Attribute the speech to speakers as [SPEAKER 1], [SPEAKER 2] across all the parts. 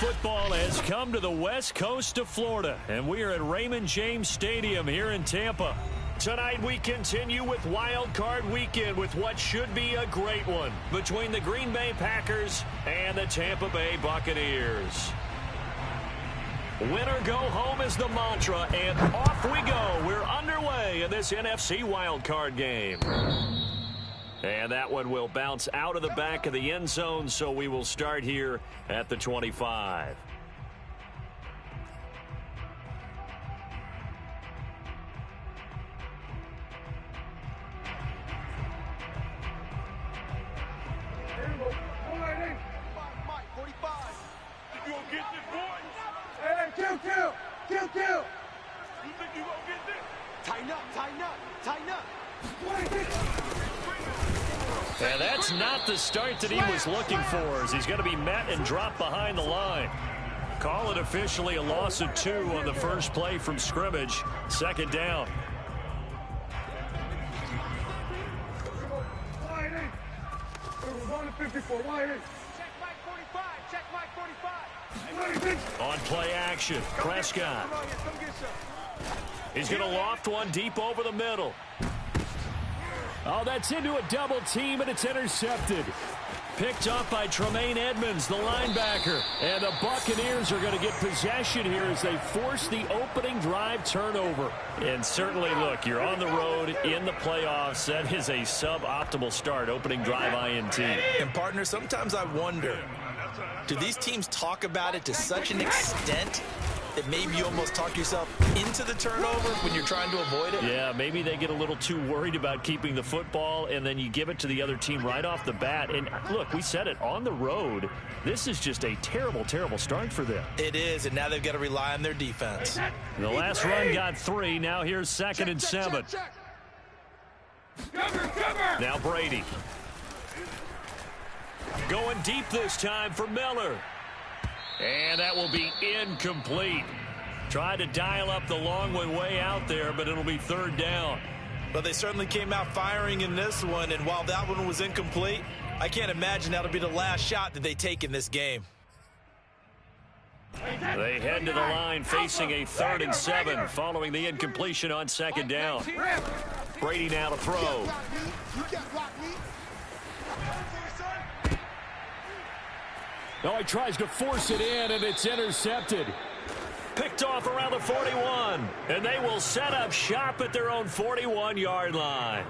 [SPEAKER 1] football has come to the west coast of Florida, and we are at Raymond James Stadium here in Tampa. Tonight we continue with Wild Card Weekend with what should be a great one between the Green Bay Packers and the Tampa Bay Buccaneers. Winner go home is the mantra, and off we go. We're underway in this NFC Wild Card game. And that one will bounce out of the back of the end zone, so we will start here at the 25. And that's not the start that he was looking for, as he's going to be met and dropped behind the line. Call it officially a loss of 2 on the first play from scrimmage. Second down. On play action, Prescott. He's going to loft one deep over the middle. Oh, that's into a double team, and it's intercepted. Picked up by Tremaine Edmonds, the linebacker. And the Buccaneers are going to get possession here as they force the opening drive turnover. And certainly, look, you're on the road in the playoffs. That is a suboptimal start, opening drive INT.
[SPEAKER 2] And, partner, sometimes I wonder, do these teams talk about it to such an extent that maybe you almost talk yourself into the turnover when you're trying to avoid it?
[SPEAKER 1] Yeah, maybe they get a little too worried about keeping the football, and then you give it to the other team right off the bat. And look, we said it, on the road, this is just a terrible, terrible start for them.
[SPEAKER 2] It is, and now they've got to rely on their defense.
[SPEAKER 1] The last run got 3. Now here's 2nd and 7. Now Brady. Going deep this time for Miller. And that will be incomplete. Tried to dial up the long one way out there, but it'll be 3rd down.
[SPEAKER 2] But they certainly came out firing in this one, and while that one was incomplete, I can't imagine that'll be the last shot that they take in this game.
[SPEAKER 1] They head to the line facing a 3rd and 7 following the incompletion on 2nd down. Brady now to throw.
[SPEAKER 3] Oh, he tries to force it in, and it's intercepted.
[SPEAKER 1] Picked off around the 41, and they will set up shop at their own 41-yard line.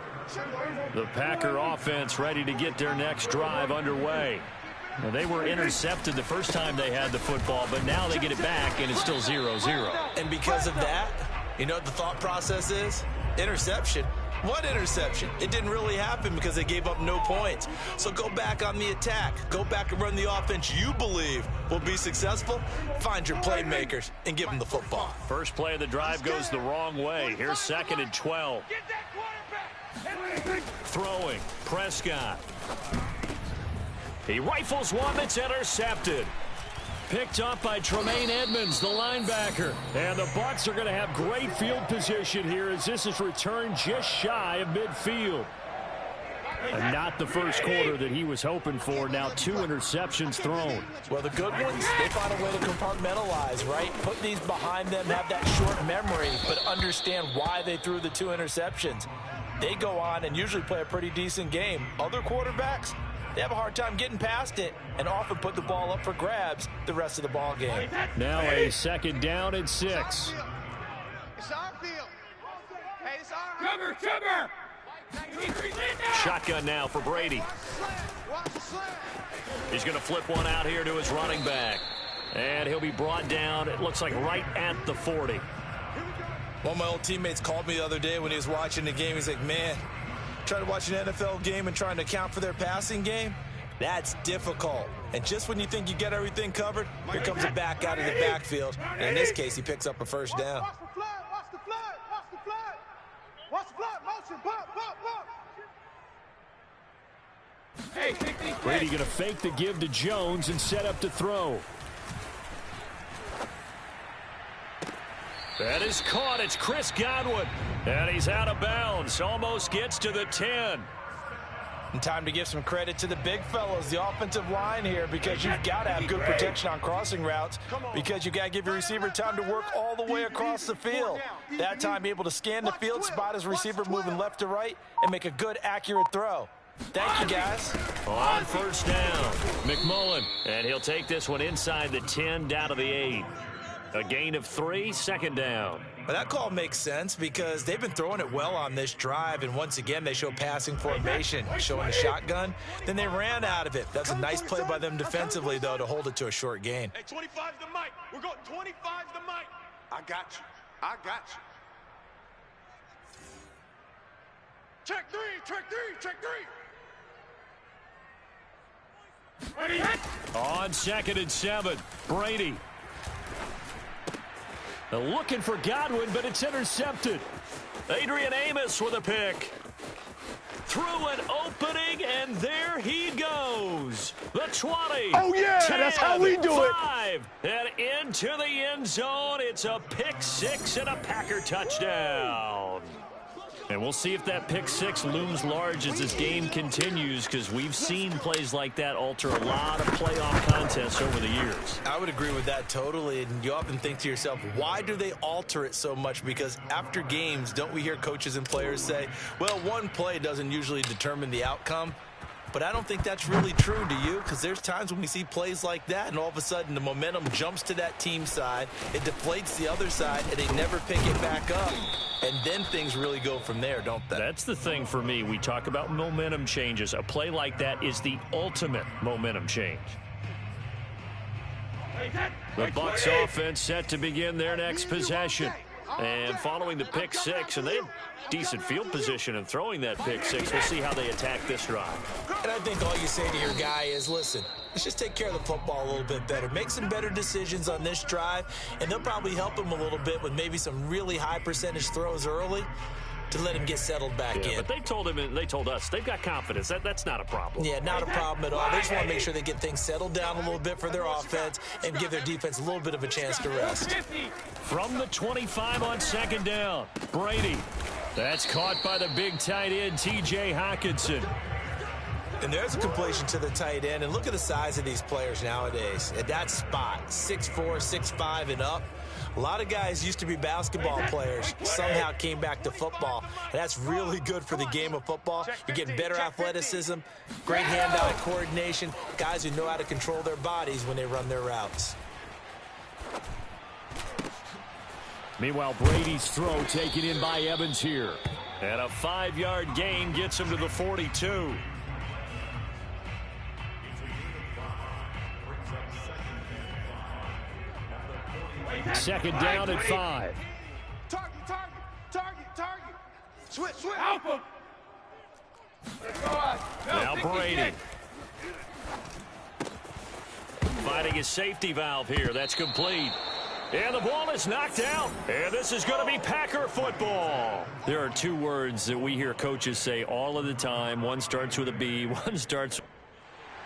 [SPEAKER 1] The Packer offense ready to get their next drive underway. Now, they were intercepted the first time they had the football, but now they get it back, and it's still 0-0.
[SPEAKER 2] And because of that, you know what the thought process is? Interception. What interception? It didn't really happen because they gave up no points. So go back on the attack. Go back and run the offense you believe will be successful. Find your playmakers and give them the football.
[SPEAKER 1] First play of the drive goes the wrong way. Here's 2nd and 12. Throwing. Prescott. He rifles one that's intercepted. Picked up by Tremaine Edmonds, the linebacker. And the Bucs are going to have great field position here as this is returned just shy of midfield. And not the first quarter that he was hoping for. Now 2 interceptions thrown.
[SPEAKER 2] Well, the good ones, they find a way to compartmentalize, right? Put these behind them, have that short memory, but understand why they threw the 2 interceptions. They go on and usually play a pretty decent game. Other quarterbacks, they have a hard time getting past it and often put the ball up for grabs the rest of the ball game.
[SPEAKER 1] Now a 2nd down and 6.
[SPEAKER 4] It's our field. Hey, it's our cover.
[SPEAKER 1] Shotgun now for Brady. He's going to flip one out here to his running back. And he'll be brought down, it looks like, right at the 40.
[SPEAKER 2] One of my old teammates called me the other day when he was watching the game. He's like, man, trying to watch an NFL game and trying to account for their passing game, that's difficult. And just when you think you get everything covered, here comes a back out of the backfield. And in this case, he picks up a first down.
[SPEAKER 4] Watch the flood. Watch the flood. Watch the flood. Watch the flood. Motion. Bump.
[SPEAKER 3] Brady going to fake the give to Jones and set up to throw.
[SPEAKER 1] That is caught. It's Chris Godwin. And he's out of bounds. Almost gets to the 10.
[SPEAKER 2] And time to give some credit to the big fellows, the offensive line here, because you've got to have good protection on crossing routes, because you've got to give your receiver time to work all the way across the field. That time, be able to scan the field, spot his receiver moving left to right, and make a good, accurate throw. Thank you, guys.
[SPEAKER 1] On first down, McMullen. And he'll take this one inside the 10, down to the 8. A gain of 3, second down.
[SPEAKER 2] Well, that call makes sense because they've been throwing it well on this drive, and once again, they show passing formation, showing the shotgun. Then they ran out of it. That's a nice play by them defensively, though, to hold it to a short gain.
[SPEAKER 4] Hey, 25's the mic. We're going 25's the mic. I got you. I got you. Check three, check three, check three. Ready, hit.
[SPEAKER 1] On 2nd and 7, Brady. Looking for Godwin, but it's intercepted. Adrian Amos with a pick. Through an opening, and there he goes. The 20.
[SPEAKER 5] Oh, yeah,
[SPEAKER 1] 10,
[SPEAKER 5] that's how we do it.
[SPEAKER 1] 5, and into the end zone. It's a pick 6 and a Packer touchdown. And we'll see if that pick 6 looms large as this game continues, because we've seen plays like that alter a lot of playoff contests over the years.
[SPEAKER 2] I would agree with that totally, and you often think to yourself, why do they alter it so much? Because after games, don't we hear coaches and players say, well, one play doesn't usually determine the outcome? But I don't think that's really true, do you? Because there's times when we see plays like that, and all of a sudden the momentum jumps to that team side, it deflates the other side, and they never pick it back up. And then things really go from there, don't they?
[SPEAKER 1] That's the thing for me. We talk about momentum changes. A play like that is the ultimate momentum change. The Bucs offense set to begin their next possession. And following the pick 6, and they have decent field position and throwing that pick 6. We'll see how they attack this drive.
[SPEAKER 2] And I think all you say to your guy is, listen, let's just take care of the football a little bit better. Make some better decisions on this drive, and they'll probably help him a little bit with maybe some really high percentage throws early to let him get settled back in.
[SPEAKER 1] But they told him, and they told us, they've got confidence. That's not a problem.
[SPEAKER 2] Yeah, not a problem at all. They just want to make sure they get things settled down a little bit for their offense and give their defense a little bit of a chance to rest.
[SPEAKER 1] From the 25 on 2nd down, Brady. That's caught by the big tight end, T.J. Hockenson.
[SPEAKER 2] And there's a completion to the tight end. And look at the size of these players nowadays. At that spot, 6'4", 6'5", and up. A lot of guys used to be basketball players, somehow came back to football. And that's really good for the game of football. You get better athleticism, great hand-eye coordination, guys who know how to control their bodies when they run their routes.
[SPEAKER 1] Meanwhile, Brady's throw taken in by Evans here. And a 5-yard gain gets him to the 42. Second down at 5.
[SPEAKER 4] Target, target, target, target. Switch, switch.
[SPEAKER 5] Help him.
[SPEAKER 1] Now Brady. Finding his safety valve here. That's complete. And the ball is knocked out. And this is going to be Packer football. There are 2 words that we hear coaches say all of the time. One starts with a B, one starts.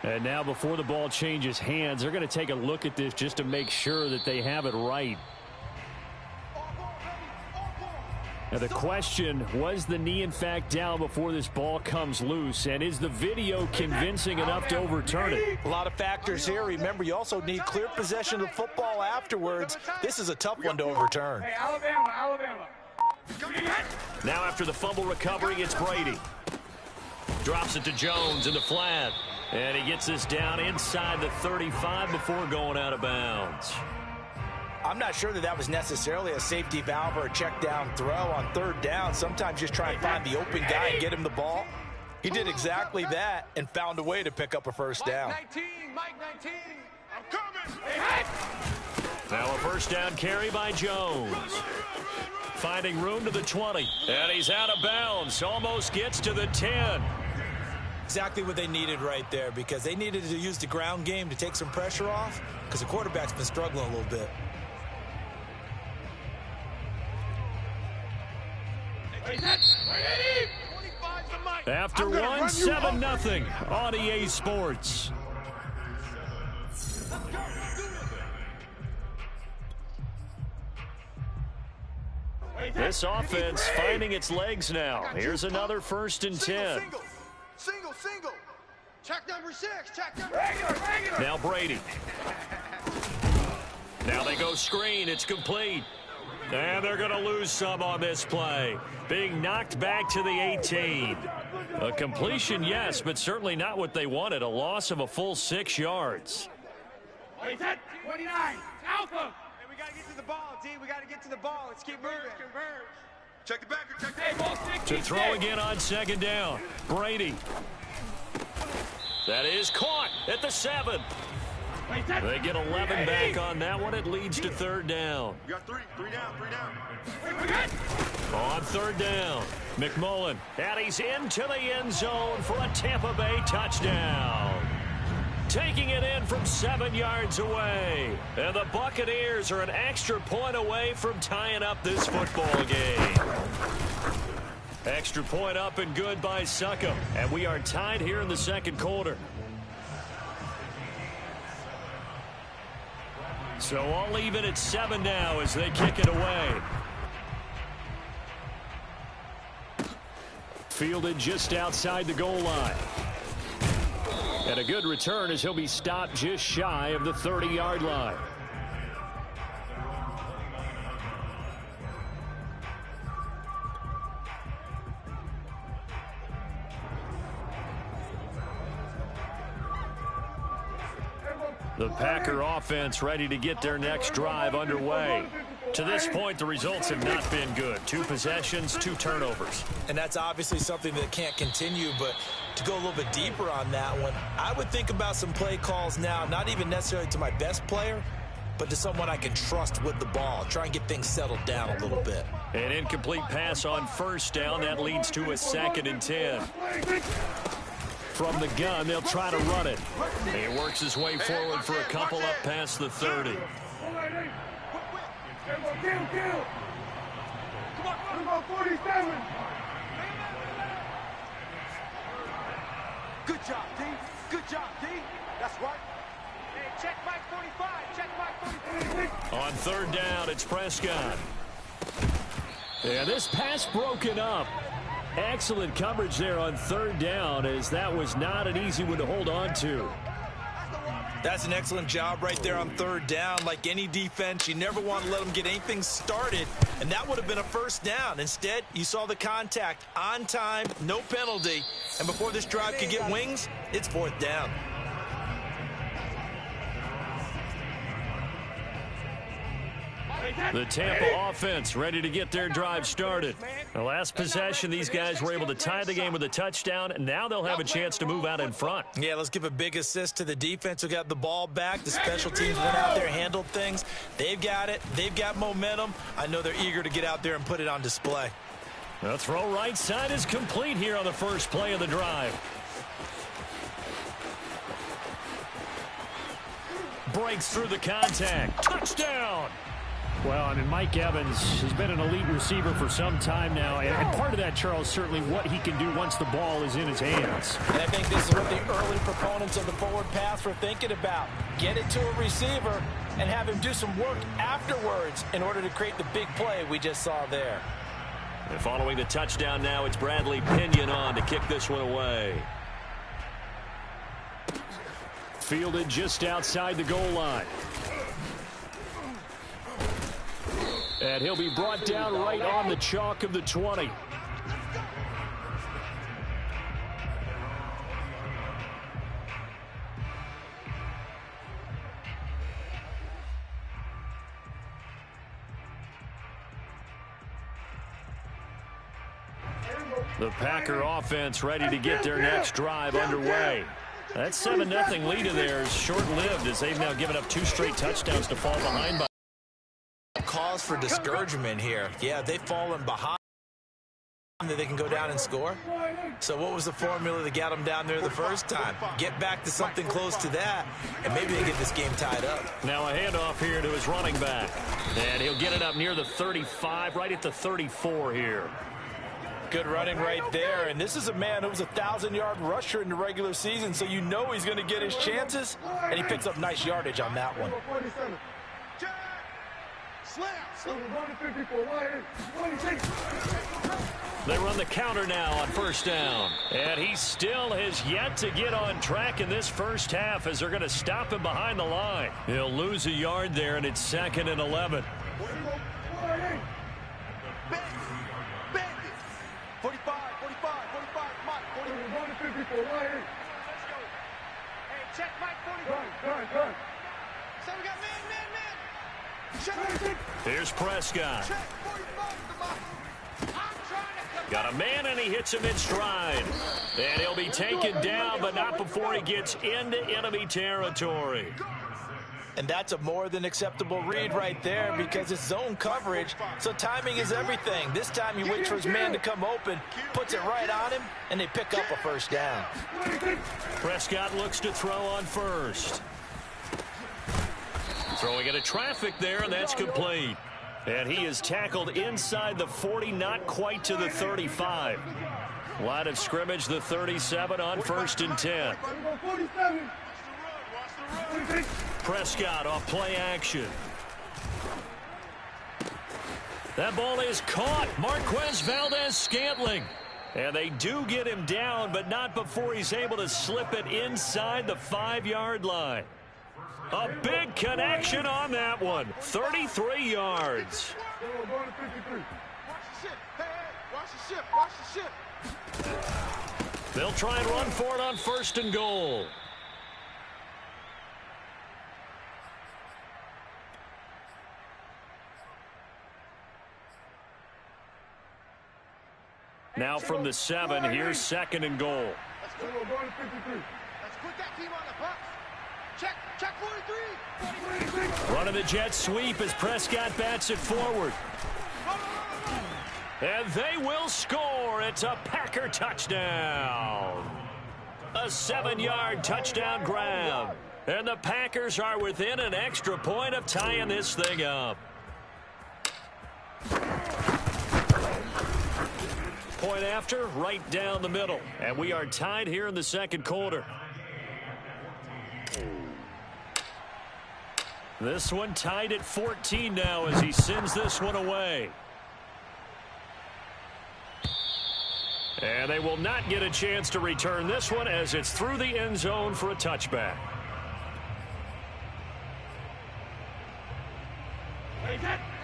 [SPEAKER 1] And now before the ball changes hands, they're going to take a look at this just to make sure that they have it right. Now the question, was the knee in fact down before this ball comes loose? And is the video convincing enough to overturn it?
[SPEAKER 2] A lot of factors here. Remember, you also need clear possession of football afterwards. This is a tough one to overturn.
[SPEAKER 5] Hey, Alabama.
[SPEAKER 1] Now after the fumble recovery, it's Brady. Drops it to Jones in the flat. And he gets this down inside the 35 before going out of bounds.
[SPEAKER 2] I'm not sure that was necessarily a safety valve or a check down throw on 3rd down. Sometimes just try and find the open guy and get him the ball. He did exactly that and found a way to pick up a first down.
[SPEAKER 4] Mike 19. I'm coming.
[SPEAKER 1] Now a first down carry by Jones. Finding room to the 20. And he's out of bounds. Almost gets to the 10.
[SPEAKER 2] Exactly what they needed right there, because they needed to use the ground game to take some pressure off, because the quarterback's been struggling a little bit.
[SPEAKER 1] After one, 7-0 on EA Sports. This offense finding its legs now. Here's another 1st and 10.
[SPEAKER 4] Single, single. Check number 6. Check number 6.
[SPEAKER 1] Now Brady. Now they go screen. It's complete. And they're going to lose some on this play. Being knocked back to the 18. A completion, yes, but certainly not what they wanted. A loss of a full 6 yards.
[SPEAKER 5] 29. Alpha.
[SPEAKER 4] Hey, we got to get to the ball, D. We got to get to the ball. Let's keep moving. Check the backer. Check the backer.
[SPEAKER 1] To throw again on second down. Brady. That is caught at the 7. They get 11 back on that one. It leads to third down.
[SPEAKER 4] We got 3. 3 down. 3 down.
[SPEAKER 1] On third down, McMullen. And he's into the end zone for a Tampa Bay touchdown. Taking it in from 7 yards away. And the Buccaneers are an extra point away from tying up this football game. Extra point up and good by Succop. And we are tied here in the second quarter. So all even at 7 now as they kick it away. Fielded just outside the goal line. And a good return as he'll be stopped just shy of the 30-yard line. The Packer offense ready to get their next drive underway. To this point, the results have not been good. 2 possessions, 2 turnovers.
[SPEAKER 2] And that's obviously something that can't continue, but to go a little bit deeper on that one, I would think about some play calls now, not even necessarily to my best player, but to someone I can trust with the ball. Try and get things settled down a little bit.
[SPEAKER 1] An incomplete pass on first down. That leads to a 2nd and 10. From the gun, they'll try to run it. He works his way forward for a couple up past the 30.
[SPEAKER 5] Come on, 47.
[SPEAKER 4] Good job, D. Good job, D. That's right. Hey, check Mike 45. Check Mike 45.
[SPEAKER 1] On third down, it's Prescott. Yeah, this pass broken up. Excellent coverage there on third down, as that was not an easy one to hold on to.
[SPEAKER 2] That's an excellent job right there on third down. Like any defense, you never want to let them get anything started, and that would have been a first down. Instead, you saw the contact on time, no penalty, and before this drive could get wings, it's fourth down.
[SPEAKER 1] The Tampa offense ready to get their drive started. The last possession, these guys were able to tie the game with a touchdown, and now they'll have a chance to move out in front.
[SPEAKER 2] Yeah, let's give a big assist to the defense who got the ball back. The special teams went out there, handled things. They've got it. They've got momentum. I know they're eager to get out there and put it on display.
[SPEAKER 1] The throw right side is complete here on the first play of the drive. Breaks through the contact. Touchdown!
[SPEAKER 3] Well, I mean, Mike Evans has been an elite receiver for some time now, and part of that, Charles, certainly what he can do once the ball is in his hands.
[SPEAKER 2] And I think this is what the early proponents of the forward pass were thinking about. Get it to a receiver and have him do some work afterwards in order to create the big play we just saw there.
[SPEAKER 1] And following the touchdown now, it's Bradley Pinion on to kick this one away. Fielded just outside the goal line. And he'll be brought down right on the chalk of the 20. The Packer offense ready to get their next drive underway. That 7-0 lead of theirs short-lived as they've now given up 2 straight touchdowns to fall behind by.
[SPEAKER 2] Cause for discouragement here. Yeah, they've fallen behind. That they can go down and score. So what was the formula that got them down there the first time? Get back to something close to that, and maybe they get this game tied up.
[SPEAKER 1] Now a handoff here to his running back. And he'll get it up near the 35, right at the 34 here.
[SPEAKER 2] Good running right there, and this is a man who was a 1,000-yard rusher in the regular season, so you know he's going to get his chances, and he picks up nice yardage on that one.
[SPEAKER 5] Slam.
[SPEAKER 1] They run the counter now on first down. And he still has yet to get on track in this first half as they're going to stop him behind the line. He'll lose a yard there, and it's 2nd and 11.
[SPEAKER 4] 45, 45, 45, Mike, 44. Let's go. Hey, check Mike 44. So we got man. Check.
[SPEAKER 1] Here's Prescott.
[SPEAKER 4] Check 45 to Mike.
[SPEAKER 1] Got a man, and he hits him in stride. And he'll be taken down, but not before he gets into enemy territory.
[SPEAKER 2] And that's a more than acceptable read right there because it's zone coverage, so timing is everything. This time he waits for his man to come open, puts it right on him, and they pick up a first down.
[SPEAKER 1] Prescott looks to throw on first. Throwing into traffic there, and that's complete. And he is tackled inside the 40, not quite to the 35. Line of scrimmage, the 37 on 1st and 10. Prescott off play action. That ball is caught. Marquez Valdes-Scantling. And they do get him down, but not before he's able to slip it inside the 5-yard line. A big connection on that one. 33 yards.
[SPEAKER 4] Watch the ship. Hey, watch the ship. Watch the ship.
[SPEAKER 1] They'll try and run for it on 1st and goal. Now from the 7, here's 2nd and goal.
[SPEAKER 4] Let's put that team on the box. Check 43.
[SPEAKER 1] Running the jet sweep as Prescott bats it forward. And they will score. It's a Packer touchdown. A 7-yard touchdown grab. And the Packers are within an extra point of tying this thing up. Point after, right down the middle. And we are tied here in the 2nd quarter. This one tied at 14 now as he sends this one away. And they will not get a chance to return this one as it's through the end zone for a touchback.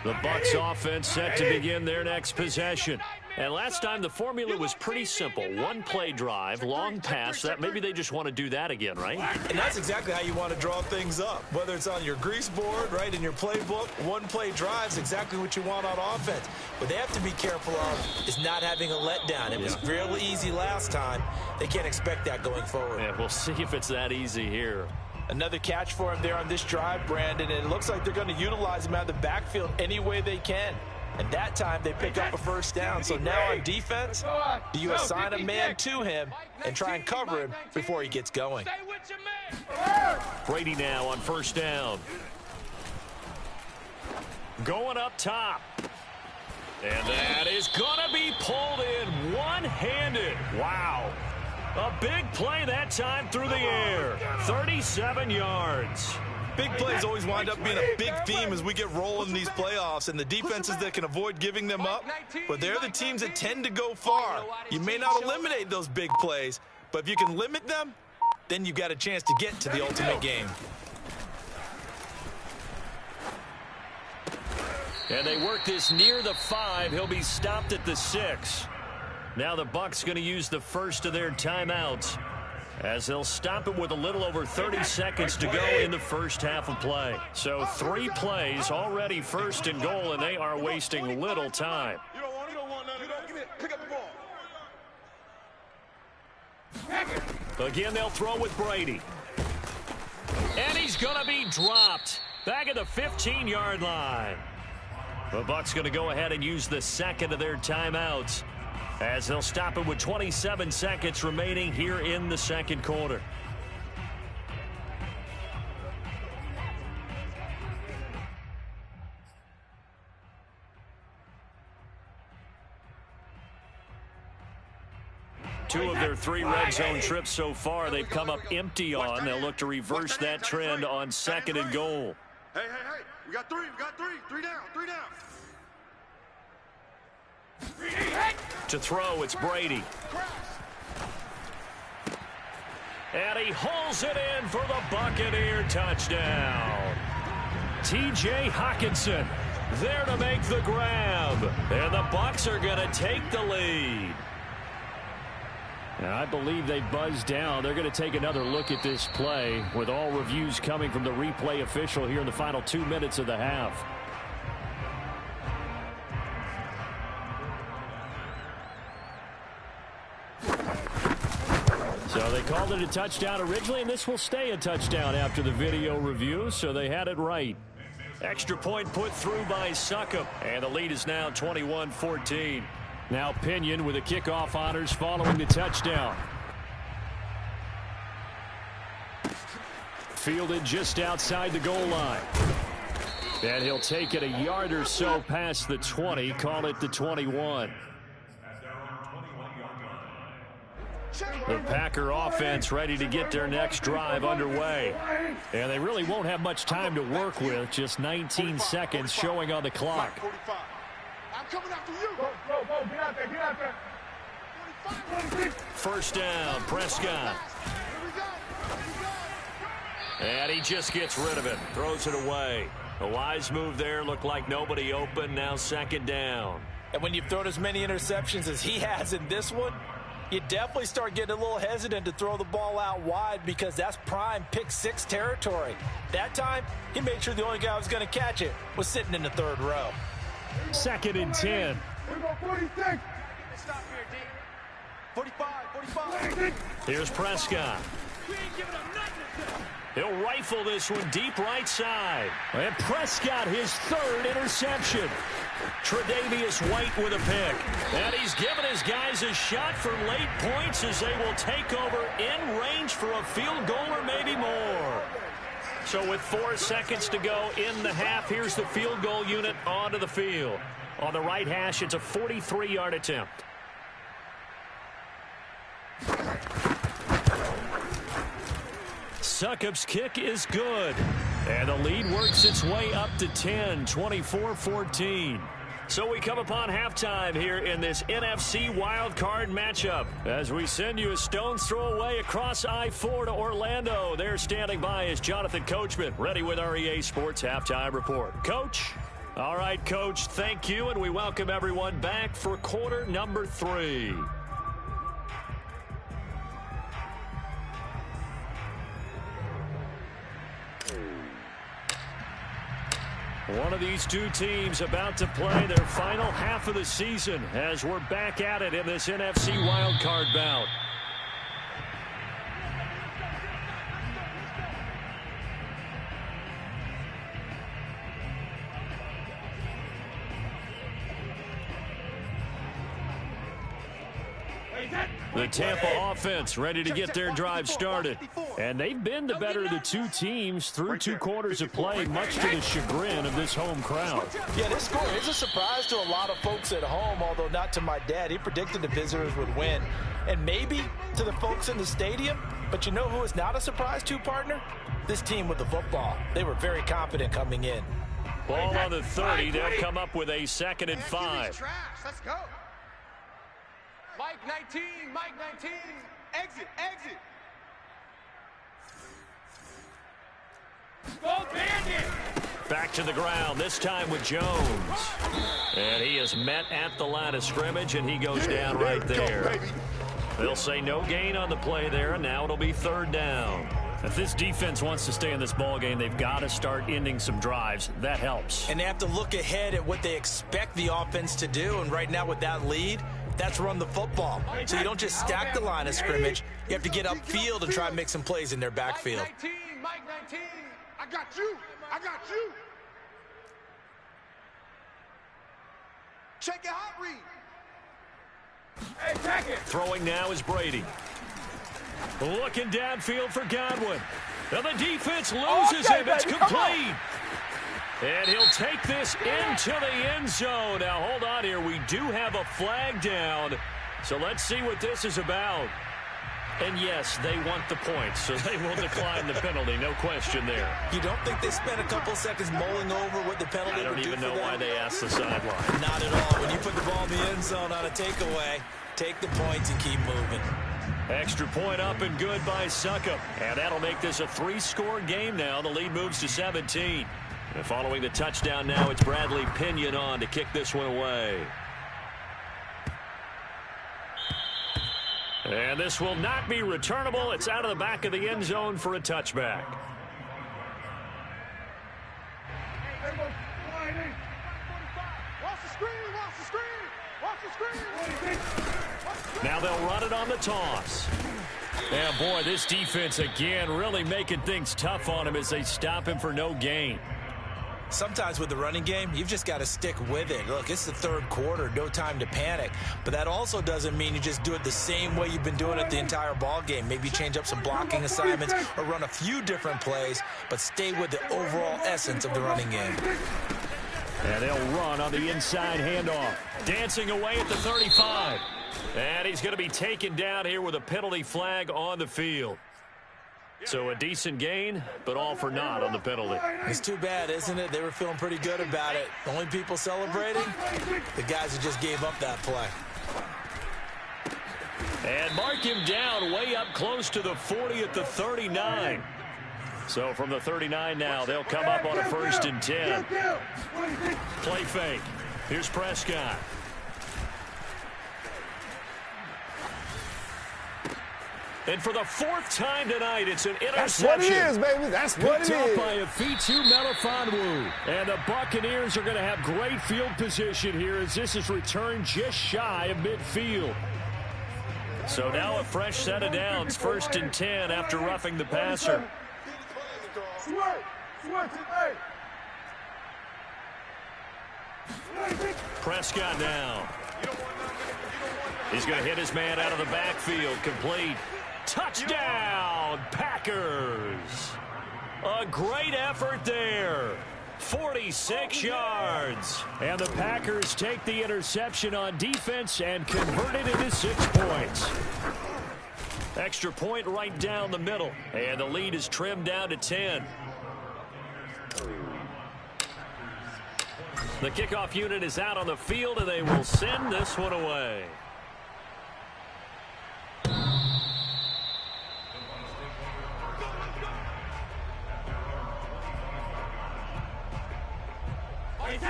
[SPEAKER 1] The Bucs offense set to begin their next possession. And last time the formula was pretty simple. One play drive, long pass. That maybe they just want to do that again, right?
[SPEAKER 2] And that's exactly how you want to draw things up. Whether it's on your grease board, right, in your playbook, one play drive is exactly what you want on offense. What they have to be careful of is not having a letdown. It was real easy last time. They can't expect that going forward.
[SPEAKER 1] Yeah, we'll see if it's that easy here.
[SPEAKER 2] Another catch for him there on this drive, Brandon, and it looks like they're going to utilize him out of the backfield any way they can. And that time they pick up a first down. So now on defense, do you assign a man to him and try and cover him before he gets going?
[SPEAKER 1] Brady now on first down. Going up top. And that is going to be pulled in one-handed. Wow. A big play that time through the air. 37 yards.
[SPEAKER 6] Big plays always wind up being a big theme as we get rolling in these playoffs, and the defenses that can avoid giving them up, but they're the teams that tend to go far. You may not eliminate those big plays, but if you can limit them, then you've got a chance to get to the ultimate game.
[SPEAKER 1] And they work this near the 5. He'll be stopped at the 6. Now the Bucs going to use the first of their timeouts as they'll stop it with a little over 30 seconds to go in the first half of play. So 3 plays already 1st and goal, and they are wasting little time.
[SPEAKER 4] You don't want none of that. Pick up the ball.
[SPEAKER 1] Again, they'll throw with Brady. And he's going to be dropped back at the 15-yard line. The Bucs going to go ahead and use the second of their timeouts as they'll stop it with 27 seconds remaining here in the 2nd quarter. Two of their 3 red zone trips so far they've come up empty on. They'll look to reverse that trend on 2nd and goal.
[SPEAKER 4] Hey. We got 3. 3 down.
[SPEAKER 1] To throw, it's Brady. And he hauls it in for the Buccaneer touchdown. T.J. Hockenson there to make the grab. And the Bucs are going to take the lead. And I believe they buzzed down. They're going to take another look at this play with all reviews coming from the replay official here in the final 2 minutes of the half. So they called it a touchdown originally, and this will stay a touchdown after the video review, so they had it right. Extra point put through by Succop, and the lead is now 21-14. Now Pinion with the kickoff honors following the touchdown. Fielded just outside the goal line. And he'll take it a yard or so past the 20, call it the 21. The Packer offense ready to get their next drive underway. And they really won't have much time to work with. Just 19 seconds showing on the clock.
[SPEAKER 5] I'm coming after you. Go, get out there, get out there.
[SPEAKER 1] First down, Prescott. And he just gets rid of it. Throws it away. A wise move there. Looked like nobody open. Now second down.
[SPEAKER 2] And when you've thrown as many interceptions as he has in this one, you definitely start getting a little hesitant to throw the ball out wide because that's prime pick six territory. That time, he made sure the only guy who was going to catch it was sitting in the third row.
[SPEAKER 1] Second and 10.
[SPEAKER 5] We go 46.
[SPEAKER 4] Stop here, D. 45.
[SPEAKER 1] Here's Prescott.
[SPEAKER 5] We ain't giving up nothing.
[SPEAKER 1] He'll rifle this one deep right side. And Prescott, his third interception. Tre'Davious White with a pick. And he's given his guys a shot for late points as they will take over in range for a field goal or maybe more. So with 4 seconds to go in the half, here's the field goal unit onto the field. On the right hash, it's a 43-yard attempt. Succop's kick is good. And the lead works its way up to 10, 24-14. So we come upon halftime here in this NFC wildcard matchup as we send you a stone's throw away across I-4 to Orlando. There standing by is Jonathan Coachman, ready with our EA Sports Halftime Report. Coach? All right, Coach, thank you, and we welcome everyone back for quarter number 3. One of these two teams about to play their final half of the season as we're back at it in this NFC wildcard bout. The Tampa offense ready to get their drive started. And they've been the better of the two teams through 2 quarters of play, much to the chagrin of this home crowd.
[SPEAKER 2] Yeah, this score is a surprise to a lot of folks at home, although not to my dad. He predicted the visitors would win. And maybe to the folks in the stadium, but you know who is not a surprise to, partner? This team with the football. They were very confident coming in.
[SPEAKER 1] Ball on the 30. They'll come up with a 2nd and 5.
[SPEAKER 4] Let's go. Mike 19, Mike 19. Exit.
[SPEAKER 5] Go Bandit.
[SPEAKER 1] Back to the ground, this time with Jones. And he is met at the line of scrimmage, and he goes down right there. They'll say no gain on the play there, and now it'll be 3rd down. If this defense wants to stay in this ballgame, they've got to start ending some drives. That helps.
[SPEAKER 2] And they have to look ahead at what they expect the offense to do, and right now with that lead, that's run the football. So you don't just stack the line of scrimmage. You have to get upfield and try and make some plays in their backfield.
[SPEAKER 4] Mike 19.
[SPEAKER 5] I got you.
[SPEAKER 4] Check it out, read.
[SPEAKER 5] Hey, check it.
[SPEAKER 1] Throwing now is Brady. Looking downfield for Godwin. And the defense loses him. It's complete. And he'll take this into the end zone. Now, hold on here. We do have a flag down. So let's see what this is about. And yes, they want the points, so they will decline the penalty, no question there.
[SPEAKER 2] You don't think they spent a couple seconds mulling over what the penalty would do for them?
[SPEAKER 1] I don't even know why they asked the sideline.
[SPEAKER 2] Not at all. When you put the ball in the end zone on a takeaway, take the points and keep moving.
[SPEAKER 1] Extra point up and good by Succop. And that'll make this a 3-score game now. The lead moves to 17. And following the touchdown now, it's Bradley Pinion on to kick this one away. And this will not be returnable. It's out of the back of the end zone for a touchback. Now they'll run it on the toss. And boy, this defense again really making things tough on him as they stop him for no gain.
[SPEAKER 2] Sometimes with the running game, you've just got to stick with it. Look, it's the third quarter, no time to panic. But that also doesn't mean you just do it the same way you've been doing it the entire ball game. Maybe change up some blocking assignments or run a few different plays, but stay with the overall essence of the running game.
[SPEAKER 1] And they'll run on the inside handoff. Dancing away at the 35. And he's going to be taken down here with a penalty flag on the field. So a decent gain, but all for naught on the penalty.
[SPEAKER 2] It's too bad, isn't it? They were feeling pretty good about it. The only people celebrating, the guys who just gave up that play.
[SPEAKER 1] And mark him down way up close to the 40 at the 39. So from the 39 now, they'll come up on a 1st and 10. Play fake. Here's Prescott. And for the 4th time tonight, it's an interception.
[SPEAKER 5] That's what it is, baby. That's what it is.
[SPEAKER 1] Picked up by Afitu Melifonwu. And the Buccaneers are going to have great field position here as this is returned just shy of midfield. So now a fresh set of downs, 1st and 10 after roughing the passer. Prescott now. He's going to hit his man out of the backfield. Complete. Touchdown, Packers. A great effort there. 46 yards. And the Packers take the interception on defense and convert it into 6 points. Extra point right down the middle. And the lead is trimmed down to 10. The kickoff unit is out on the field, and they will send this one away.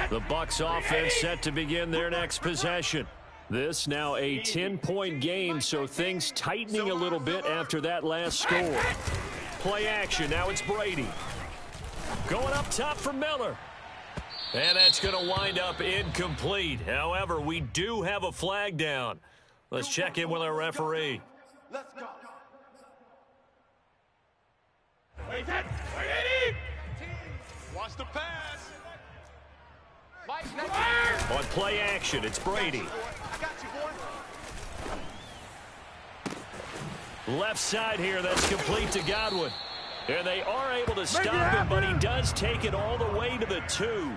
[SPEAKER 1] The Bucs offense set to begin their next possession. This now a 10-point game, so things tightening a little bit after that last score. Play action. Now it's Brady. Going up top for Miller. And that's going to wind up incomplete. However, we do have a flag down. Let's check in with our referee.
[SPEAKER 4] Let's go.
[SPEAKER 5] Watch the pass.
[SPEAKER 1] On play action, it's Brady.
[SPEAKER 4] I got you, boy.
[SPEAKER 1] Left side here, that's complete to Godwin. And they are able to stop him, but he does take it all the way to the 2.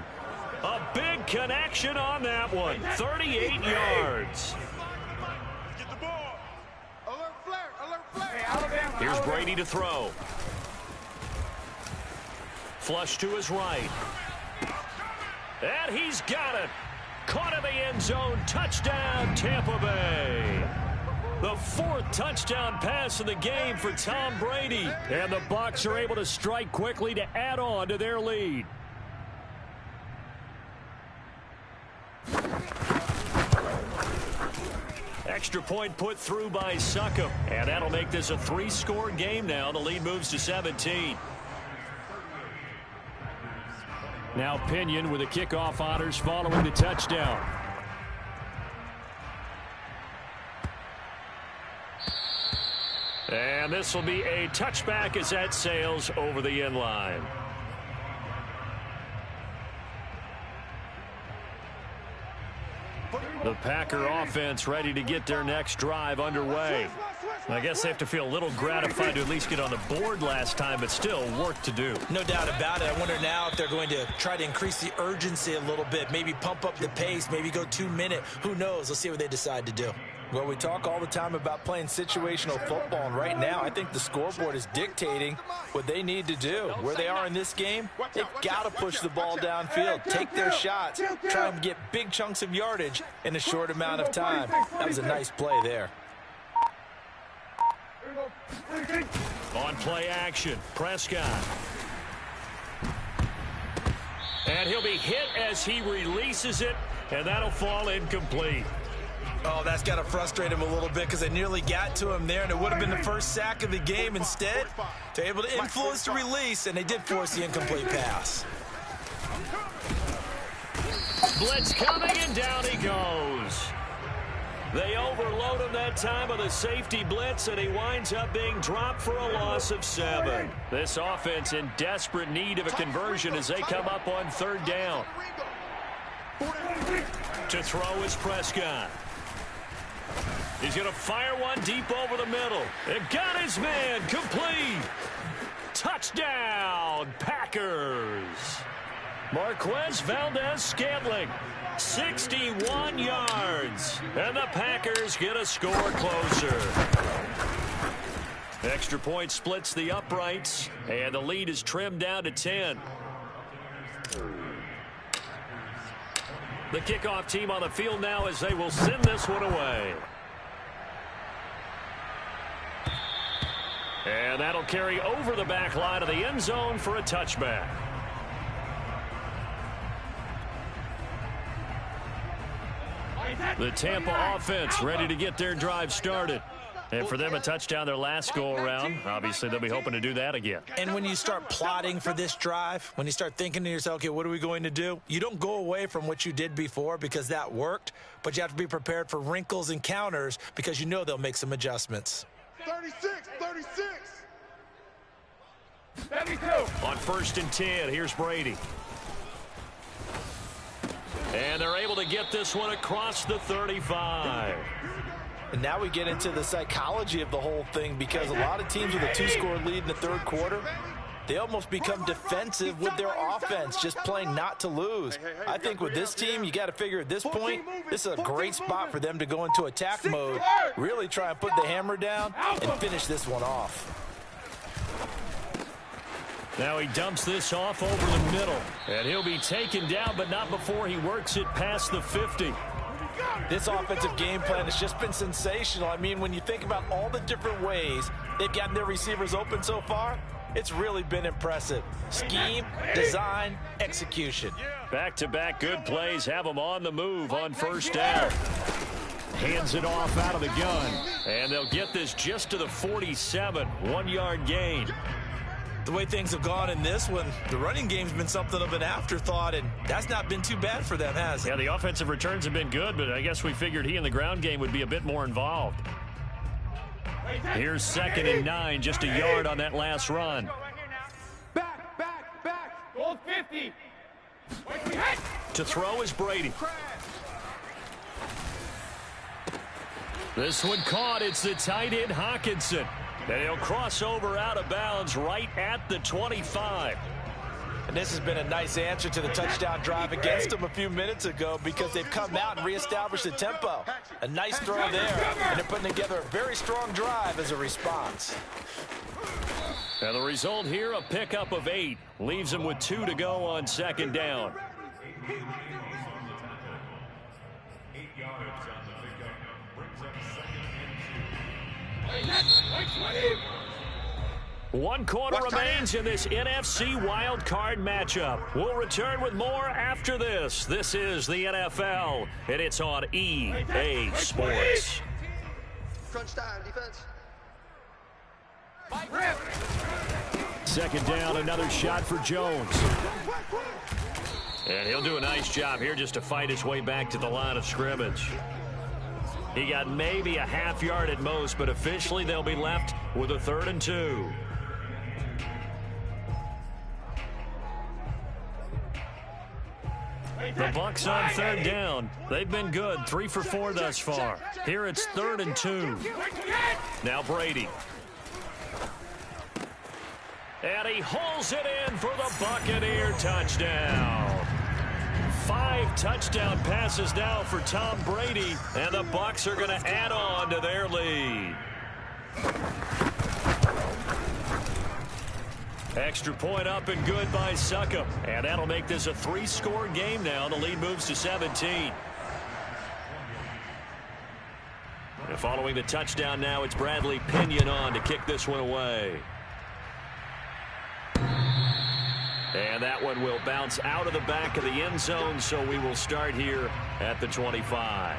[SPEAKER 1] A big connection on that one. 38 yards.
[SPEAKER 5] Get the ball. Alert flare. Alert flare.
[SPEAKER 1] Here's Brady to throw. Flush to his right. And he's got it. Caught in the end zone. Touchdown, Tampa Bay. The 4th touchdown pass of the game for Tom Brady. And the Bucs are able to strike quickly to add on to their lead. Extra point put through by Succop. And that'll make this a 3-score game now. The lead moves to 17. Now Pinion with the kickoff honors following the touchdown. And this will be a touchback as that sails over the end line. The Packer offense ready to get their next drive underway. I guess they have to feel a little gratified to at least get on the board last time, but still work to do.
[SPEAKER 2] No doubt about it. I wonder now if they're going to try to increase the urgency a little bit, maybe pump up the pace, maybe go 2-minute. Who knows? Let's see what they decide to do. Well, we talk all the time about playing situational football, and right now I think the scoreboard is dictating what they need to do. Where they are in this game, they've got to push the ball downfield, take their shots, try and get big chunks of yardage in a short amount of time. That was a nice play there.
[SPEAKER 1] On play action, Prescott. And he'll be hit as he releases it, and that'll fall incomplete.
[SPEAKER 6] Oh, that's got to frustrate him a little bit because they nearly got to him there, and it would have been the first sack of the game. Instead, they're able to influence the release, and they did force the incomplete pass.
[SPEAKER 1] Blitz coming, and down he goes. They overload him that time with a safety blitz, and he winds up being dropped for a loss of 7. This offense in desperate need of a conversion as they come up on 3rd down. To throw is Prescott. He's going to fire one deep over the middle. It got his man complete. Touchdown, Packers. Marquez Valdez-Scantling, 61 yards. And the Packers get a score closer. Extra point splits the uprights, and the lead is trimmed down to 10. The kickoff team on the field now as they will send this one away. And that'll carry over the back line of the end zone for a touchback. The Tampa offense ready to get their drive started. And for them, a touchdown their last go-around. Obviously, they'll be hoping to do that again.
[SPEAKER 2] And when you start plotting for this drive, when you start thinking to yourself, okay, what are we going to do? You don't go away from what you did before because that worked, but you have to be prepared for wrinkles and counters because you know they'll make some adjustments.
[SPEAKER 5] 36, 36.
[SPEAKER 1] 72. On 1st and 10, here's Brady. And they're able to get this one across the 35.
[SPEAKER 2] And now we get into the psychology of the whole thing because a lot of teams with a 2-score lead in the 3rd quarter, they almost become defensive with their offense, just playing not to lose. I think with this team, you got to figure at this point, this is a great spot for them to go into attack mode, really try and put the hammer down and finish this one off.
[SPEAKER 1] Now he dumps this off over the middle, and he'll be taken down, but not before he works it past the 50.
[SPEAKER 2] This offensive game plan has just been sensational. I mean, when you think about all the different ways they've gotten their receivers open so far, it's really been impressive. Scheme, design, execution.
[SPEAKER 1] Back-to-back good plays have them on the move on 1st down. Hands it off out of the gun, and they'll get this just to the 47, 1-yard gain.
[SPEAKER 6] The way things have gone in this one, the running game's been something of an afterthought, and that's not been too bad for them, has it?
[SPEAKER 1] Yeah, the offensive returns have been good, but I guess we figured he in the ground game would be a bit more involved. Here's 2nd and 9, just a yard on that last run.
[SPEAKER 5] Back. Goal 50.
[SPEAKER 1] To throw is Brady. This one caught. It's the tight end Hockenson. And he'll cross over out of bounds right at the 25.
[SPEAKER 2] And this has been a nice answer to the touchdown drive against them a few minutes ago because they've come out and reestablished the tempo. A nice throw there, and they're putting together a very strong drive as a response.
[SPEAKER 1] And the result here, a pickup of 8. Leaves them with 2 to go on 2nd down.
[SPEAKER 7] 8 yards on the pickup brings up 2nd and 2.
[SPEAKER 1] 1 quarter remains in this NFC wild card matchup. We'll return with more after this. This is the NFL, and it's on EA Sports.
[SPEAKER 8] Crunch time, defense.
[SPEAKER 1] 2nd down, another shot for Jones. And he'll do a nice job here just to fight his way back to the line of scrimmage. He got maybe a half yard at most, but officially they'll be left with a 3rd and 2. The Bucks on 3rd down. They've been good, 3 for 4 thus far. Here it's 3rd and 2. Now Brady. And he hauls it in for the Buccaneer touchdown. 5 touchdown passes now for Tom Brady, and the Bucs are going to add on to their lead. Extra point up and good by Succop. And that'll make this a 3-score game now. The lead moves to 17. And following the touchdown now, it's Bradley Pinion on to kick this one away. And that one will bounce out of the back of the end zone, so we will start here at the 25.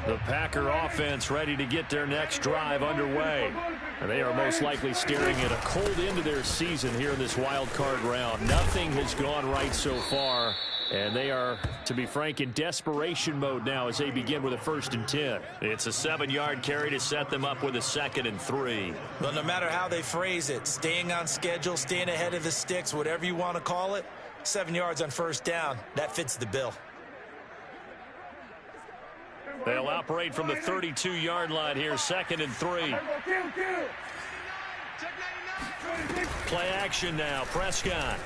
[SPEAKER 1] The Packer offense ready to get their next drive underway. And they are most likely staring at a cold end to their season here in this wild card round. Nothing has gone right so far. And they are, to be frank, in desperation mode now as they begin with a 1st and 10. It's a 7-yard carry to set them up with a 2nd and 3.
[SPEAKER 2] Well, no matter how they phrase it, staying on schedule, staying ahead of the sticks, whatever you want to call it, 7 yards on 1st down, that fits the bill.
[SPEAKER 1] They'll operate from the 32-yard line here, 2nd and 3. Play action now, Prescott.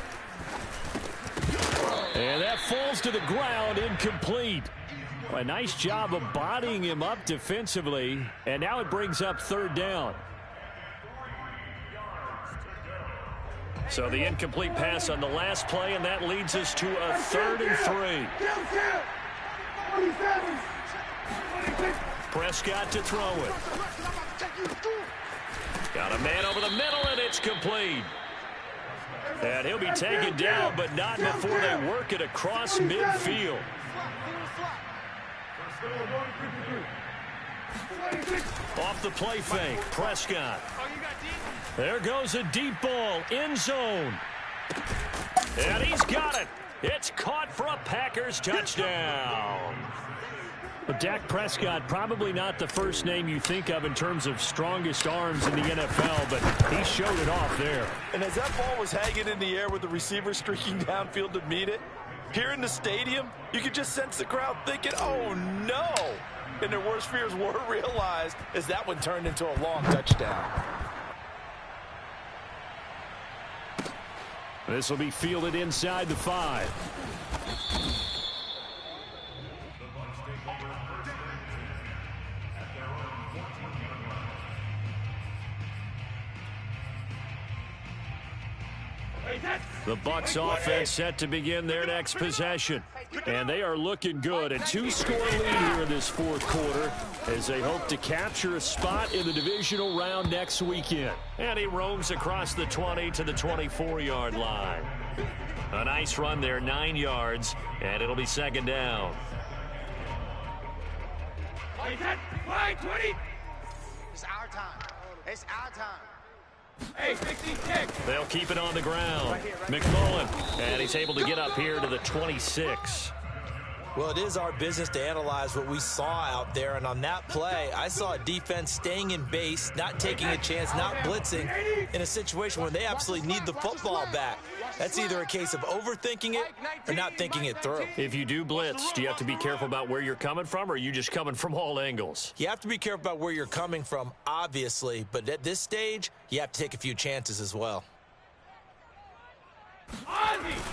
[SPEAKER 1] And that falls to the ground, incomplete. A nice job of bodying him up defensively, and now it brings up 3rd down. So the incomplete pass on the last play, and that leads us to a 3rd and 3. Prescott to throw it. Got a man over the middle, and it's complete. And he'll be taken down, but not before they work it across midfield. Off the play fake, Prescott. There goes a deep ball, end zone. And he's got it. It's caught for a Packers touchdown. But Dak Prescott, probably not the first name you think of in terms of strongest arms in the NFL, but he showed it off there.
[SPEAKER 6] And as that ball was hanging in the air with the receiver streaking downfield to meet it, here in the stadium, you could just sense the crowd thinking, oh, no. And their worst fears were realized as that one turned into a long touchdown.
[SPEAKER 1] This will be fielded inside the 5. The Bucs offense set to begin their next possession. And they are looking good. A 2-score lead here in this 4th quarter as they hope to capture a spot in the divisional round next weekend. And he roams across the 20 to the 24-yard line. A nice run there, 9 yards, and it'll be 2nd down.
[SPEAKER 8] It's our time. It's our time.
[SPEAKER 5] Hey, 16-6.
[SPEAKER 1] They'll keep it on the ground. McMullen, and he's able to get up here to the 26.
[SPEAKER 2] Well, it is our business to analyze what we saw out there, and on that play, I saw a defense staying in base, not taking a chance, not blitzing, in a situation where they absolutely need the football back. That's either a case of overthinking it or not thinking it through.
[SPEAKER 1] If you do blitz, do you have to be careful about where you're coming from, or are you just coming from all angles?
[SPEAKER 2] You have to be careful about where you're coming from, obviously, but at this stage, you have to take a few chances as well.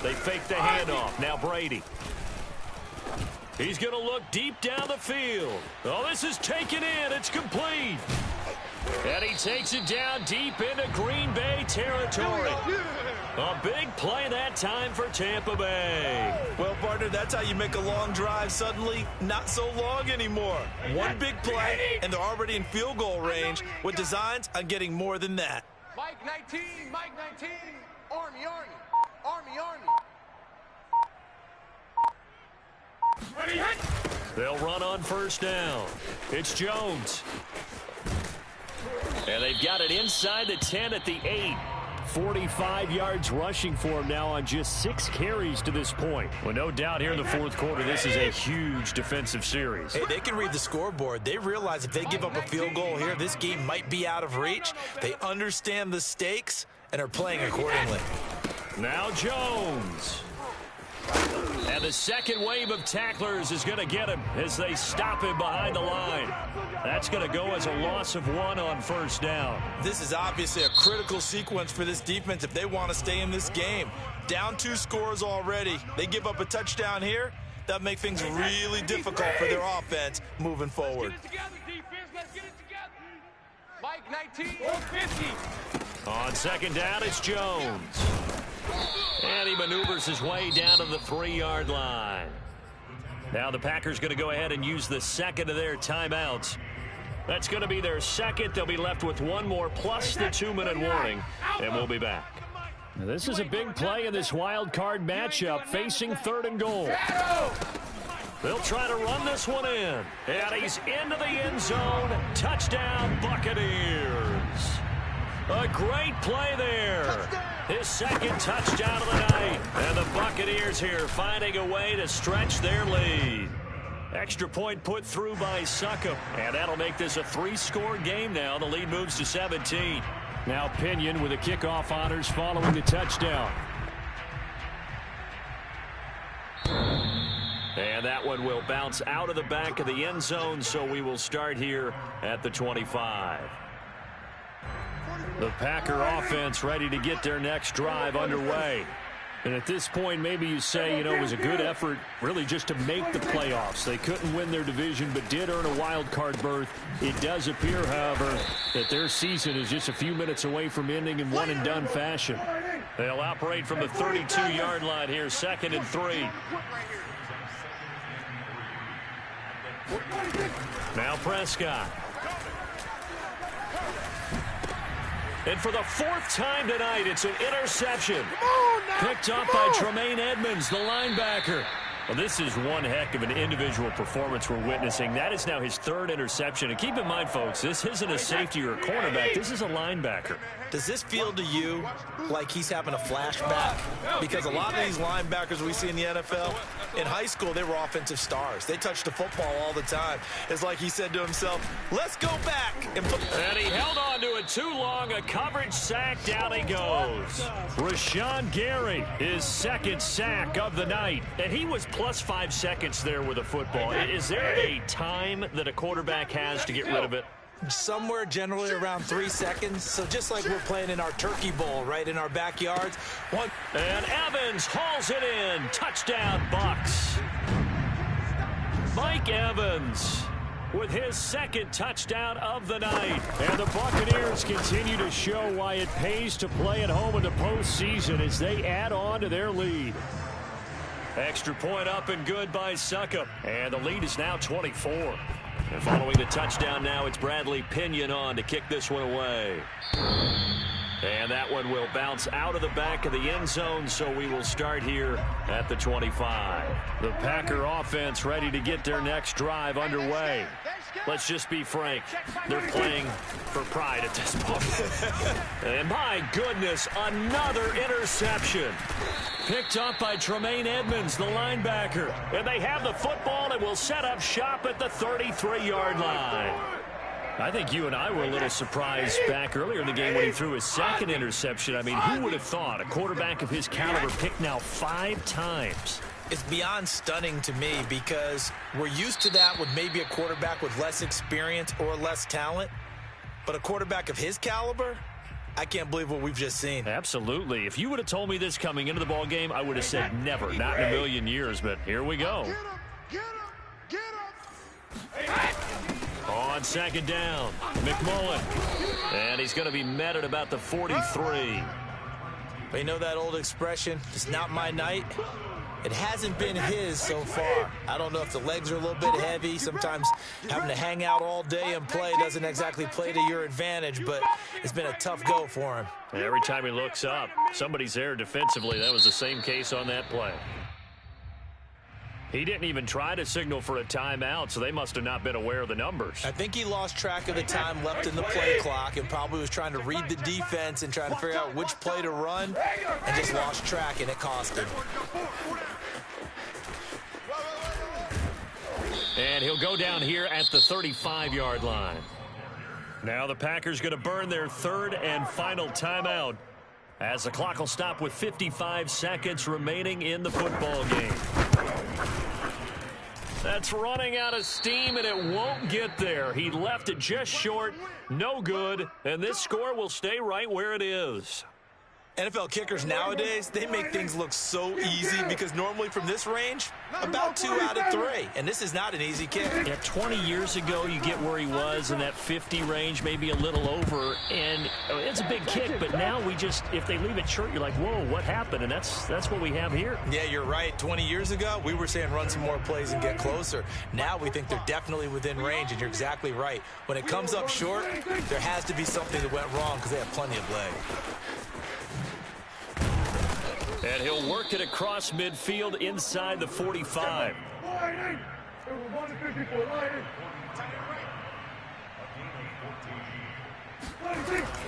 [SPEAKER 1] They fake the handoff. Now Brady. He's going to look deep down the field. Oh, this is taken in. It's complete. And he takes it down deep into Green Bay territory. A big play that time for Tampa Bay.
[SPEAKER 6] Well, partner, that's how you make a long drive suddenly not so long anymore. One big play, and they're already in field goal range with designs on getting more than that.
[SPEAKER 4] Mike 19, Mike 19. Army, Army. Army, Army.
[SPEAKER 1] They'll run on 1st down. It's Jones. And they've got it inside the 10 at the 8. 45 yards rushing for him now on just 6 carries to this point. Well, no doubt here in the 4th quarter, this is a huge defensive series.
[SPEAKER 2] Hey, they can read the scoreboard. They realize if they give up a field goal here, this game might be out of reach. They understand the stakes and are playing accordingly.
[SPEAKER 1] Now Jones. And the second wave of tacklers is going to get him as they stop him behind the line. That's going to go as a loss of 1 on first down.
[SPEAKER 6] This is obviously a critical sequence for this defense if they want to stay in this game. Down 2 scores already. They give up a touchdown here. That'll make things really difficult for their offense moving forward.
[SPEAKER 4] Let's get it together, defense. Let's get it together. Mike, 19-50.
[SPEAKER 1] On second down, it's Jones. And he maneuvers his way down to the 3-yard line. Now the Packers going to go ahead and use the second of their timeouts. That's going to be their second. They'll be left with 1 more plus the 2-minute warning, and we'll be back.
[SPEAKER 3] Now, this is a big play in this wild card matchup, facing 3rd and goal.
[SPEAKER 1] They'll try to run this one in. And he's into the end zone. Touchdown, Buccaneers. A great play there. His second touchdown of the night. And the Buccaneers here finding a way to stretch their lead. Extra point put through by Succop. And that'll make this a 3-score game now. The lead moves to 17.
[SPEAKER 3] Now Pinion with the kickoff honors following the touchdown.
[SPEAKER 1] And that one will bounce out of the back of the end zone, so we will start here at the 25.
[SPEAKER 3] The Packer offense ready to get their next drive underway. And at this point, maybe you say, it was a good effort really just to make the playoffs. They couldn't win their division, but did earn a wild card berth. It does appear, however, that their season is just a few minutes away from ending in one-and-done fashion.
[SPEAKER 1] They'll operate from the 32-yard line here, 2nd and 3. Now Prescott. And for the 4th time tonight, it's an interception. Picked up by Tremaine Edmonds, the linebacker. Well, this is one heck of an individual performance we're witnessing. That is now his 3rd interception. And keep in mind, folks, this isn't a safety or a cornerback. This is a linebacker.
[SPEAKER 6] Does this feel to you like he's having a flashback? Because a lot of these linebackers we see in the NFL, in high school, they were offensive stars. They touched the football all the time. It's like he said to himself, let's go back. And
[SPEAKER 1] he held on to it too long. A coverage sack. Down he goes.
[SPEAKER 3] Rashawn Gary, his 2nd sack of the night.
[SPEAKER 1] And he was plus 5 seconds there with a football. Is there a time that a quarterback has to get rid of it?
[SPEAKER 2] Somewhere generally around 3 seconds. So just like we're playing in our turkey bowl, right, in our backyards.
[SPEAKER 1] And Evans hauls it in. Touchdown, Bucks. Mike Evans with his 2nd touchdown of the night.
[SPEAKER 3] And the Buccaneers continue to show why it pays to play at home in the postseason as they add on to their lead.
[SPEAKER 1] Extra point up and good by Succop. And the lead is now 24. And following the touchdown now, it's Bradley Pinion on to kick this one away. And that one will bounce out of the back of the end zone, so we will start here at the 25.
[SPEAKER 3] The Packer offense ready to get their next drive underway.
[SPEAKER 1] Let's just be frank. They're playing for pride at this point. And my goodness, another interception. Picked up by Tremaine Edmonds, the linebacker. And they have the football and will set up shop at the 33-yard line.
[SPEAKER 3] I think you and I were a little surprised back earlier in the game when he threw his 2nd interception. I mean, who would have thought a quarterback of his caliber picked now 5 times?
[SPEAKER 2] It's beyond stunning to me because we're used to that with maybe a quarterback with less experience or less talent. But a quarterback of his caliber, I can't believe what we've just seen.
[SPEAKER 3] Absolutely. If you would have told me this coming into the ball game, I would have said never, not in a million years. But here we go.
[SPEAKER 1] On 2nd down, McMullen. And he's going to be met at about the 43.
[SPEAKER 2] But you know that old expression, it's not my night? It hasn't been his so far. I don't know if the legs are a little bit heavy. Sometimes having to hang out all day and play doesn't exactly play to your advantage, but it's been a tough go for him.
[SPEAKER 3] And every time he looks up, somebody's there defensively. That was the same case on that play. He didn't even try to signal for a timeout, so they must have not been aware of the numbers.
[SPEAKER 2] I think he lost track of the time left in the play clock and probably was trying to read the defense and trying to figure out which play to run and just lost track, and it cost him.
[SPEAKER 1] And he'll go down here at the 35-yard line. Now the Packers going to burn their 3rd and final timeout. As the clock will stop with 55 seconds remaining in the football game. That's running out of steam, and it won't get there. He left it just short, no good, and this score will stay right where it is.
[SPEAKER 6] NFL kickers nowadays, they make things look so easy because normally from this range, about 2 out of 3. And this is not an easy kick.
[SPEAKER 1] Yeah, 20 years ago, you get where he was in that 50 range, maybe a little over. And it's a big kick, but now we just, if they leave it short, you're like, whoa, what happened? And that's what we have here.
[SPEAKER 6] Yeah, you're right. 20 years ago, we were saying run some more plays and get closer. Now we think they're definitely within range, and you're exactly right. When it comes up short, there has to be something that went wrong because they have plenty of leg.
[SPEAKER 1] And he'll work it across midfield inside the 45.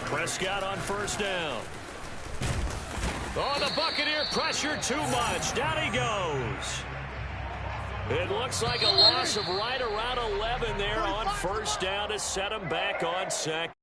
[SPEAKER 1] Prescott on first down. Oh, the Buccaneer pressure too much. Down he goes. It looks like a loss of right around 11 there on first down to set him back on second.